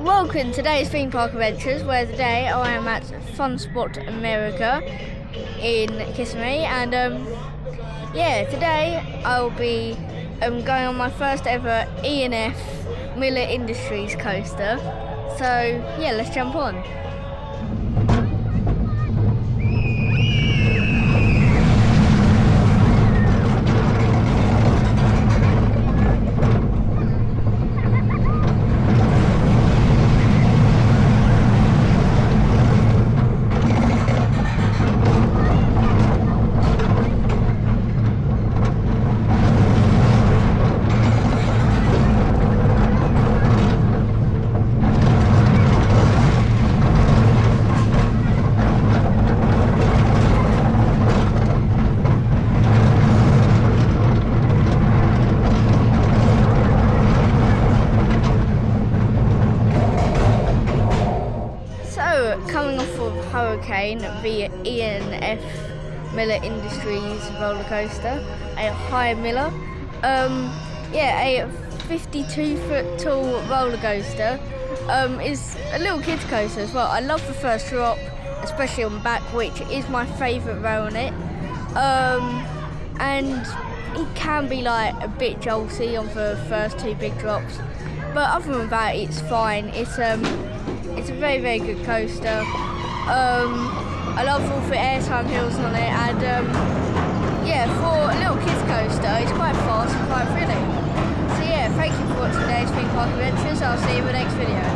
Welcome to today's theme park adventures, where today I am at Fun Spot America in Kissimmee, and yeah, today I'll be going on my first ever E&F Miller Industries coaster. So yeah, let's jump on. Coming off of Hurricane, the E&F Miller Industries roller coaster, a high Miller, a 52-foot tall roller coaster. Is a little kids coaster as well. I love the first drop, especially on the back, which is my favourite row on it. And it can be like a bit jolty on the first two big drops, but other than that, it's fine. It's a very, very good coaster. I love all the airtime hills on it, and yeah, for a little kids coaster, it's quite fast and quite thrilling. So yeah, thank you for watching today's theme park adventures. I'll see you in the next video.